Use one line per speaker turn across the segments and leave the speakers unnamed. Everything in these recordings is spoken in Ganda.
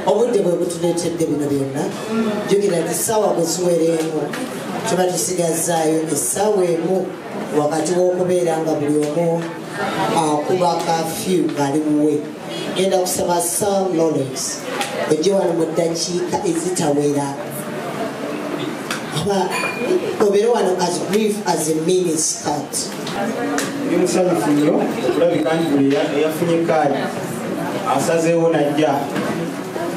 obudde bwe butuleetedde bino byonna jjukira nti essaawa bwe ziwereemu tuba tusigazaayo essaawa emu wakati w'okubeera nga buli omu akuba kafyu ng'ali muwe. Ngenda kusaba Sir Lawrence ojje wano mu ddakiika ezitawera obeere wano as brief as a mini-skirt.
Ndi musanyufu nnyo okulabika nti buli eyafunye kaadi asazeewo najja.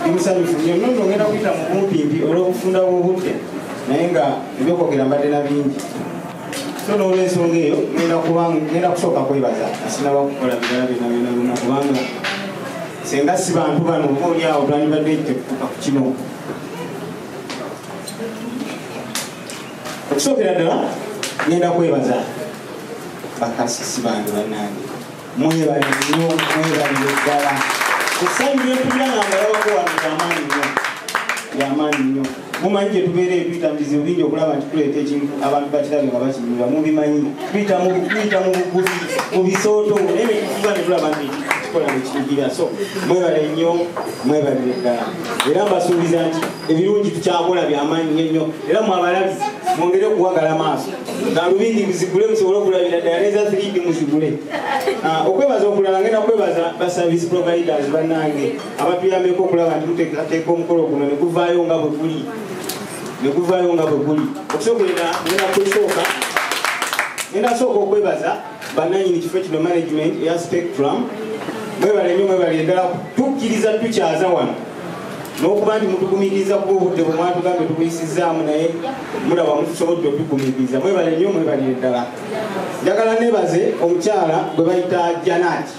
Ndi musanyufu nnyo nno ngenda kuyita mu bumpimpi olw'okufunda bw'obudde naye nga ebyokwogera mbadde na bingi. So n'olw'ensonga eyo ngenda kusooka kwebaza asinaba kukola birala byonna kubanga senga si bantu bano oba oli awo twandibadde tekutuuka ku kino. Okusookera ddala ngenda kwebaza bakasisi bange bannange mwebale nnyo mwebalire ddala essanyu lyetulira nga mbalabako wano lyamaanyi nnyo. Mumanyi gye tubeera tuyita mu bizibu bingi okulaba nti tuleeta ekintu abantu bakirabe nga bakinyula mubimanyi tuyita mu buguzi mu bisooto naye netufuba ne tulaba nti kikola nekitugira. So mwebale nnyo mwebalire ddala era mbasuubiza nti ebirungi tukyakola byamaanyi nnyo era mwabalabi mwongere okuwagala maaso galubindi muzigule musobole okulabira ddala neza 3D muzigule. Okwebaza okulala ngenda kwebaza ba service providers bannange abatuyambeko okulaba nti tuteekateeka omukolo guno ne guvaayo nga bwe guli okusookerera ngenda sooka okwebaza bannanyini kifo kino management eya Spectrum. Mwebale nnyo mwebalire ddala tukkiriza tukyaza wano n'okuba nti mutugumiriza kuba obudde bwe mwatugambe tubuyisizaamu naye mulaba mutusobodde otugumiriza. Mwebale nnyo mwebalire ddala. Njagala nebaze omukyala gwe bayita Janati.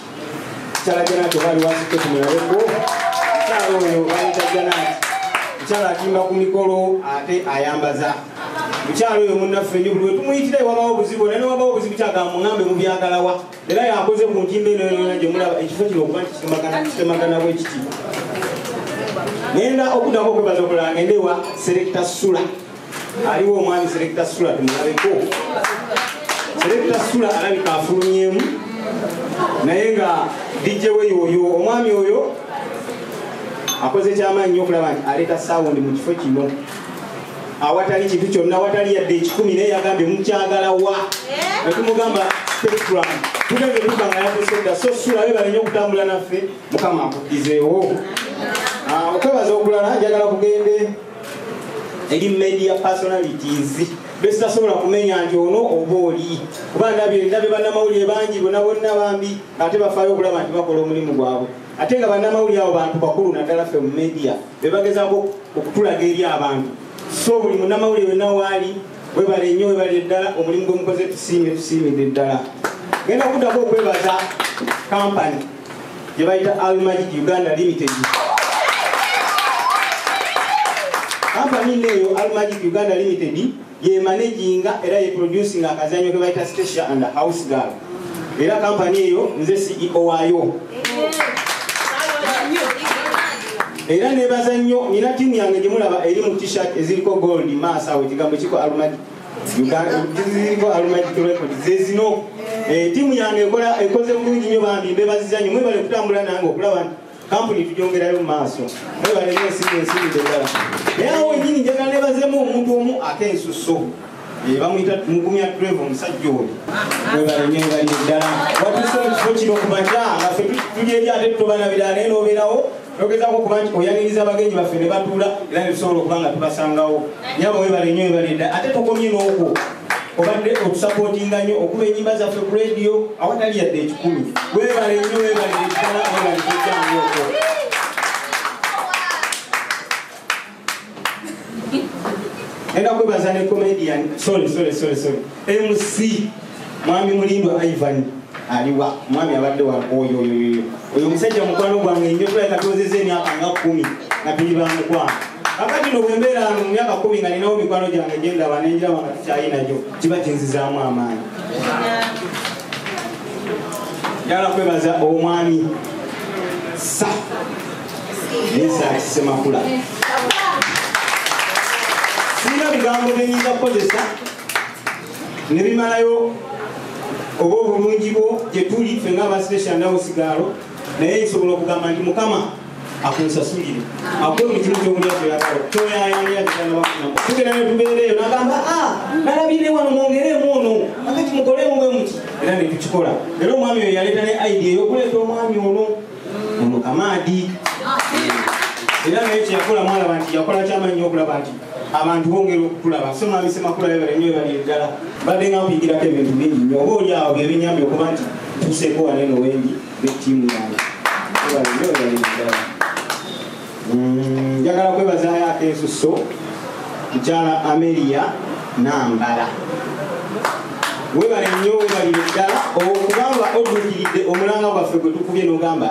Mukyala Janati oba ali wasike tumulabeko. Mukyala oyo bayita Janati. Mukyala atimba ku mikolo ate ayambaza. Mukyala oyo munnaffe nnyo buli we tumuyitira ewabawo obuzibu naye newabawo obuzibu kyagamba muŋambe mubyagalawa era yakoze ku ntimba eno yonna gye mulaba ekifo kino okuba nti kitemagana bwe kiti. Ngenda okuddako okwebaza okulala ngende ewa Selector Sula. Aliwo omwami Selector Sula tumulabeko. Selector Sula alabika afulumyemu naye nga DJ we yoyo omwami oyo akoze kyamaanyi nnyo okulaba nti aleeta sound mu kifo kino awatali kintu kyonna awatali yadde ekikumi naye yagambye mukyagala wa netumugamba Spectrum tugende tuba nga yatesedda. So Sula webale nnyo okutambula naffe Mukama akuddizeewo. Okwebaza okulala njagala kugende eri media personalities besitasobola kumenya nti ono oba oli kuba ndabye bannamawulire bangi bonna bambi ate bafaayo okulaba nti bakola omulimu gwabwe ate nga bannamawulire abo bantu bakulu naddala ffe mu media bebagezaako okutulaga eri abantu. So buli munnamawulire wenna waali webale nnyo webale ddala omulimu gwe mukoze tusiimidde ddala. Ngenda okuddako okwebaza kampani gye bayita Almagic Uganda Limited. Kampani neyo Almagic Uganda Limited ye managinga era ye producing akazanyo ke bayita Station and House Girl. Era kampani eyo nze CEO waayo. Era nebaza nnyo nina tiimu yange gye mulaba eri mu t-shirt eziriko gold maasa awo ekigambo kiko Almagic Uganda ziriko Almagic Records zezino. Tiimu yange ekoze bulungi nnyo bambi mbebaziza nnyo mwebale kutambula nange okulaba nti kampuni tujongerayo mu maaso. Mwebale nnyo ensimbi ddala. Naye awo ennyini njagala nebazemu omuntu omu ak'ensuso bamuyita mugumya Trevor omusajja oyo. Mwebale nnyo ebalire ddala watuuse mu kifo kino kumakya nga ffe tuli eri ate tutobanabira naye n'obeerawo togezaako okuba nti oyaniriza abagenyi baffe ne batuula era ne tusobola okuba nga tubasangawo. Nyabo mwebale nnyo ebalire ddala ate tokomye n'okwo obadde otusapootinga nnyo okuba ennyimba zaffe ku radio awatali yadde ekikumi. Webale nnyo webalire ddala webalire ddala okwo. Enda kwebaza ne comedian sorry MC Mwami Mulindwa Ivan aliwa mwami abadde wa oyo musajja mukwano gwange nnyo tuleka tozeze emyaka nga 10 nga tuli bamukwano. Akati no bwembeera mu myaka 10 nga ninawo mikwano gyange gye ndaba nenjira nga tukyayina gyo kiba kinzizaamu amaanyi. Njagala kwebaza omwami Isaac Semakula. Sina bigambo byenyinza kukozesa ne bimalayo oba obulungi bwo gye tuli ffe ng'aba Station House Girl naye nsobola okugamba nti Mukama akusasulire akwe mu kintu ky'okulya ky'oyagala toyayalira tugenda ne tubeereyo n'agamba nalabire wano mwongereemu ono akati mukoleemu bwe muti era ne tukikola era omwami oyo yaleeta ne idea y'okuleeta omwami ono Kamaadi era naye kyeyakola mwalaba nti yakola kyamanyi okulaba nti abantu bongera okutulaba so mwami Ssemakula bebalenyo bali eddala badde nga kuyigirako ebintu bingi nnyo oba oli awo byebinyambye okuba nti tuseeko waneno wengi bettiimu yange bebalenyo bali eddala njagala kwebazaayo akensuso mukyala Amelia Nambala webale nnyo webalire ddala okubanga oddukiridde omulanga gwaffe gwe tukubye n'ogamba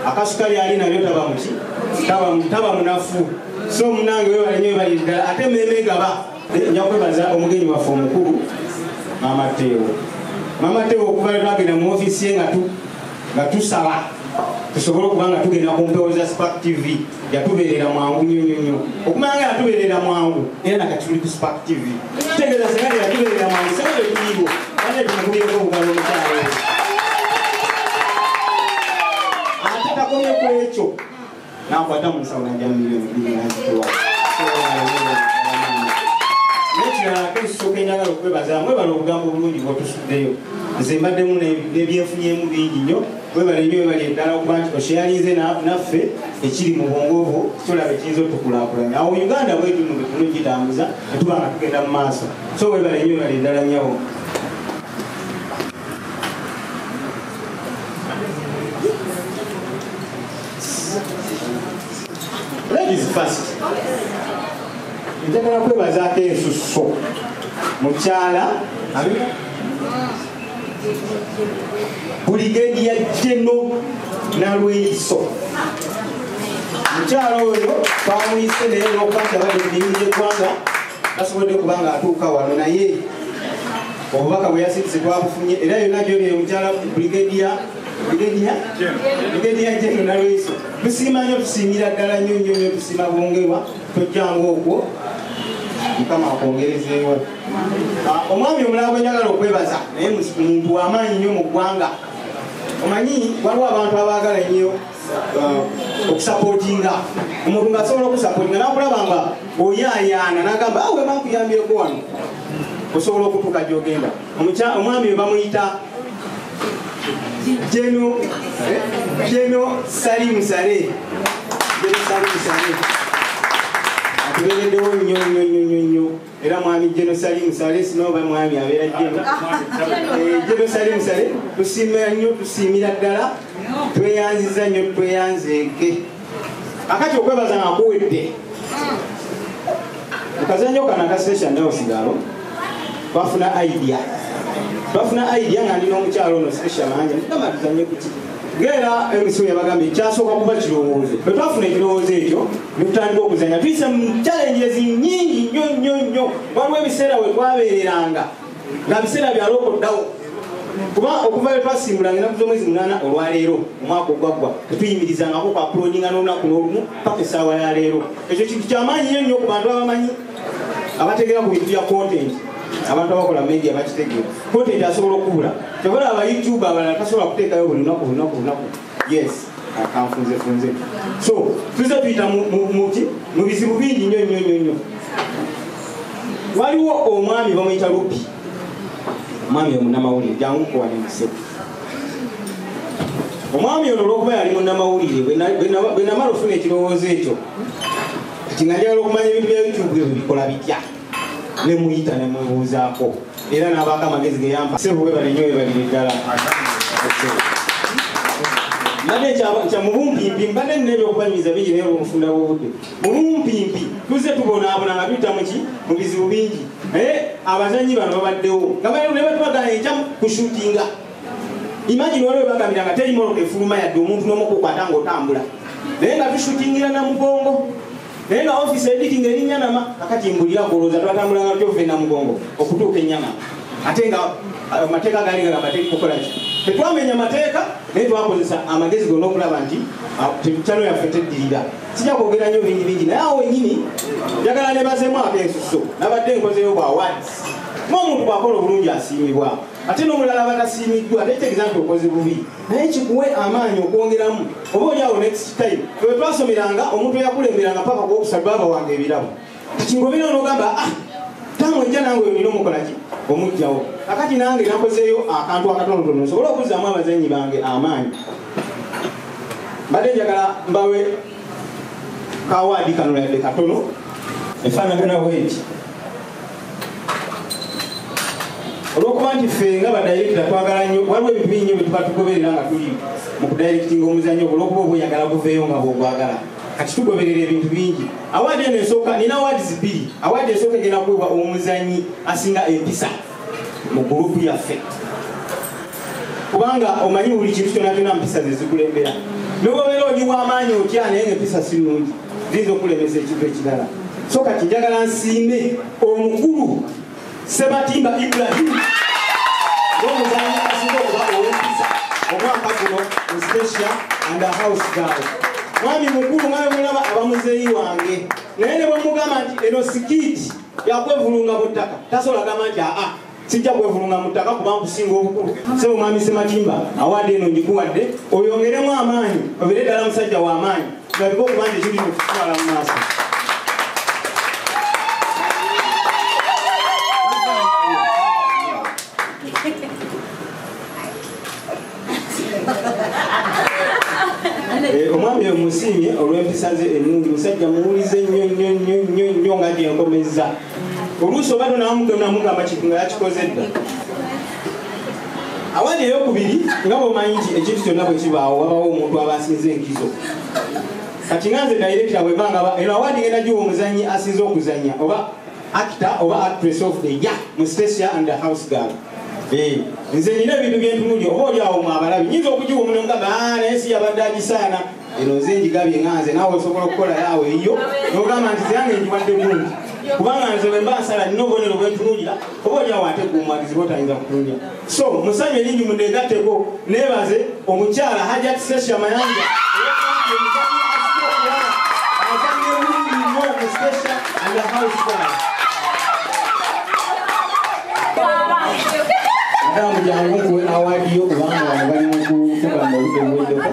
akasukali ali nalyo taba muki taba munafu so munange webale nnyo webalire ddala ate mmemme gaba nja kwebaza omugenyi waffe omukulu Mama Teo okuva twagenda mu ofiisi ye nga tusaba tusobole okuba nga tugenda ku mpewo za Spark TV yatubeerera mwangu nnyo okumanya nga yatubeerera mwangu era nakati tuli ku Spark TV tutegeeza senga yatubeerera mwangu senga tetuliwo ate tumukubyeko obugalo omukyalo ate takomye ku ekyo nakwata mu nsawo najja miliyoni 2 nekirala kesooka enjagala okwebaza mwebala obugambo obulungi bwotusuddeyo nze mbaddemu n'ebyenfunyemu bingi nnyo webale nnyo webali eddala okuba nti osheyalinze naffe ekiri mu bwongo obwo tulaba ekiyinza otukulaakulanya awo Uganda bwetuno betuno gitambuza netuba nga tugenda mu maaso so webale nnyo webali eddala nnyawo ladies first njagala kwebazaako ensuso mukyala Brigadier General Nalweyiso mukyala oyo twamuyise naye n'okubanga bali ennimi y'eggwanga tasobodde kubanga atuuka wano naye obubaka bwe yasitise twabufunye era yonna gyoli mukyala Brigadier General Nalweyiso tusiima nnyo tusiimira ddala nnyo tusiima bwongerwa tojjanga okwo Mukama akwongerezeewo omwami omulala gwe njagala okwebaza naye muntu w'amaanyi nnyo mu ggwanga omanyi waliwo abantu abaagala nnyo okusapootinga omuntu ng'asobola okusapootinga nakulaba nga oyaayaana n'agamba we bankuyambyeko wano osobola okutuuka gy'ogenda omwami we bamuyita Jeno Salim Saleh atubeereddewo nnyo era mwami Jeno Salim Saleh sinoba mwami abeera Jeno Salim Saleh tusiimira nnyo tusiimira ddala tweyanziza nnyo tweyanzeeke akati okwebaza nga kuwedde mukazanyo kana akasesha ndawo sigalo twafuna idea nga ndina omukyalo ono sesha manja mugamba tuzanye kuki ngera emisimu yabagambye kyasooka kuba kirowoozo bwe twafuna ekirowoozo ekyo netutandika okuzanya tuyise mu challenges nyingi nnyo waliwo ebiseera we twabeereranga nga biseera byalokoddawo kuba okuva we twasimbulanga ennaku z'omwezi 8 olwaleero omwaka ogwaggwa tetuyimirizangako ku apulodinga n'olunaku n'olumu paka essaawa ya leero ekyo kintu kyamaanyi nnyo ku bantu abamanyi abategeera ku bintu bya content abantu abakola media bakitegeera content asobola okubula kyobola aba YouTube abalala tasobola kuteekayo buli lunaku yes akanfunze so tuze tuyita mu bizibu bingi nnyo waliwo omwami bamuyita Lupi omwami omunnamawulire jangu kuwani museko omwami ono olwokuba yali munnamawulire bwe namala ofuna ekirowoozo ekyo kati nga njagala okumanya ebintu bya YouTube ebyo bikola bitya nemuyita nemubuuzaako era n'abaako amagezi geyampa sebo webalenyo webalire ddala mbadde kya mubumpimpi mbadde nina ebyokubanyumiza bingi naye olwomufunda bwobudde mubumpimpi tuzze tubonaabona nga tuyita mu bizibu bingi naye abazanyi bano babaddewo nga ne batubagala enkya kushutinga imagine waliwo bagambira nga teri moloka efuluma yadde omuntu n'omukukwata ng'otambula naye nga tushutingira namugongo naye nga office editing erinnya nama kakati mbulira golooza twatambulanga tyove namugongo okutuuka ennyama ate nga amateeka gali gagamba teri kukola ki tetwamenya mateeka naye twakozesa amagezi gonna okulaba nti chano yaffe teddirira sijja kwogera nnyo bingi naye awo wenyini njagala nebazeemu akensuso nabadde nkozeyo bwa awards ng'omuntu bw'akola obulungi asiimibwa ate n'omulala batasiimiddwa tekitegeza nti okoze bubi naye kikuwe amaanyi okwongeramu oba oliawo next time bwe twasomeranga omuntu eyakulemberanga paka kwokusatu baba wange ebirabo kati ngobina onogamba tamwejja nange olina omukolaki omugjawo akati nange nakozeeyo akantu akatonotono nsobola okuzzaamu abazanyi bange amaanyi mbadde njagala mbawe kawaadi kano yadde katono efaanagana bweti olwokuba nti ffe nga badirecta twagala nnyo waliwo ebintu bingi bwe tuba tugoberera nga tuli mu kudirectinga omuzannyo olwokuba oba oyagala buveeyo nga bwogwagala kati tugoberera ebintu bingi awaadi eno esooka nina awaadi bbiri awaadi esooka egenda kuweebwa omuzannyi asinga empisa mu gurupu yaffe kubanga omanyi buli kintu kyona kyona mpisa ze zikulembera nogobeera ogiwa amaanyi otya naye ng'empisa si nnungi ziyinza okulemesa ekintu ekirala so kati njagala nsiime omukulu Sebatimba Ibrahim ng'omuzannyi asinga okuba ow'empisa omwaka guno mu special and house girl mwami mukulu nga bemulaba abamuzeeyi wange naye ne bwemugamba nti eno sikiiti yakwevulunga mu ttaka tasobola gamba nti sijja kwevulunga mu ttaka kuba nkusinga obukulu sebo mwami Sematimba awadde eno ngikuwadde oyongeremu amaanyi obeere ddala musajja w'amaanyi galiko okuba nti ekiri mu kutwala mu maaso omwami oyo musiimye olw'empisa ze ennungi musajja muwulize nnyo nga gyenkomezza oluusi oba tonamugamba kintu nga yakikoze dda awaadi eyokubiri nga bwomanyi nti ekintu kyonna bwe kibaawo wabawo omuntu aba asinze enkizo kati nga nze director bwebanga eno awaadi ngenda giwa omuzannyi asinze okuzannya oba actor oba actress of the year mu special and house girl nze nina ebintu byentunulya oba oliawo mwabalabi nyinza okugiwa omuntu ngamba naye si yabadde agisaana eno nze njigabye nga nze naawe osobola okukola yaawe eyo nogamba nti zeyange njiwadde bulungi kubanga nze bwe mba nsala nina obubonero bwentunulira oba oliawo ate gumwagizi botayinza kutunulya so musanyu eringi mundegatteko neebaze omukyala Hajat Sesha Mayanja azannye bulungi nnyo mu special and house girl Adamu jangu nkuwe awaadi yo kubanga wano bali mu kugamba obudde buweddeko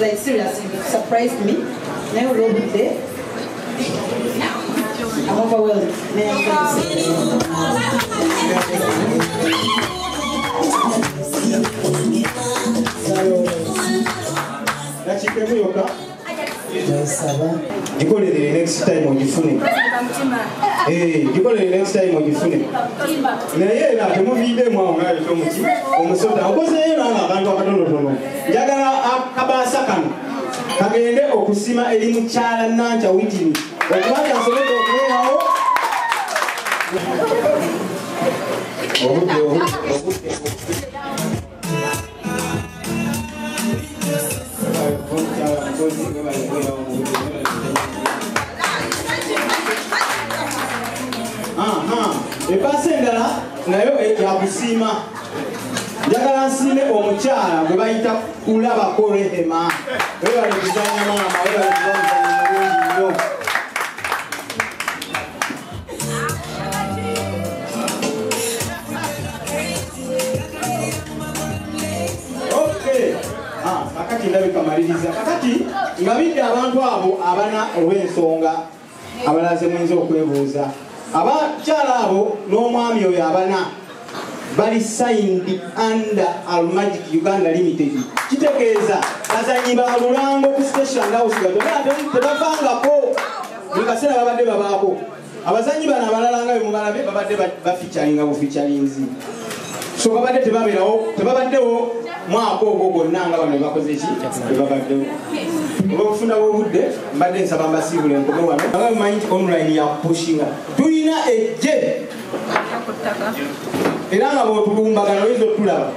Like seriously, it surprised me. Now roll it there. I'm overwhelmed. May I
Gikolere next time ogifune. Gikolere next time ogifune. Naye era temuviddemu awo nga ekyomuki omusota okozeeyo nanga akantu akatonotono. Njagala akabaasa kano kagende okusima eri mukyala Nancha Witini okuba nti asobodde okubeerawo epaasa endala nayo yakusiima njagala nsiime omukyala gwe bayita kulabako Rehema webale kuzanya maama webale kuzanya mulungi nnyo kakati ndabikamaliriza kakati nga bidde abantu abo abana olw'ensonga abalaze muyinza okwebuuza abakyala abo n'omwami oyo abana bali signed under Almagic Uganda Limited kitegeeza bazanyi ba Lulango ku station house tebavangako buli kaseera babadde babaako abazanyi bano abalala nga bemubalabe babadde bafeaturinga bufeaturinzi so babadde tebabaddewo mwaka ogwo gwonna nga bano bebakoze ki tebabaddewo olw'okufuna bw'obudde mbadde nsaba mbasiibule nkome wano aba mumanyi nti online yakupushinga tulina ejje era nga bw'otulumbagana oyinza otulaba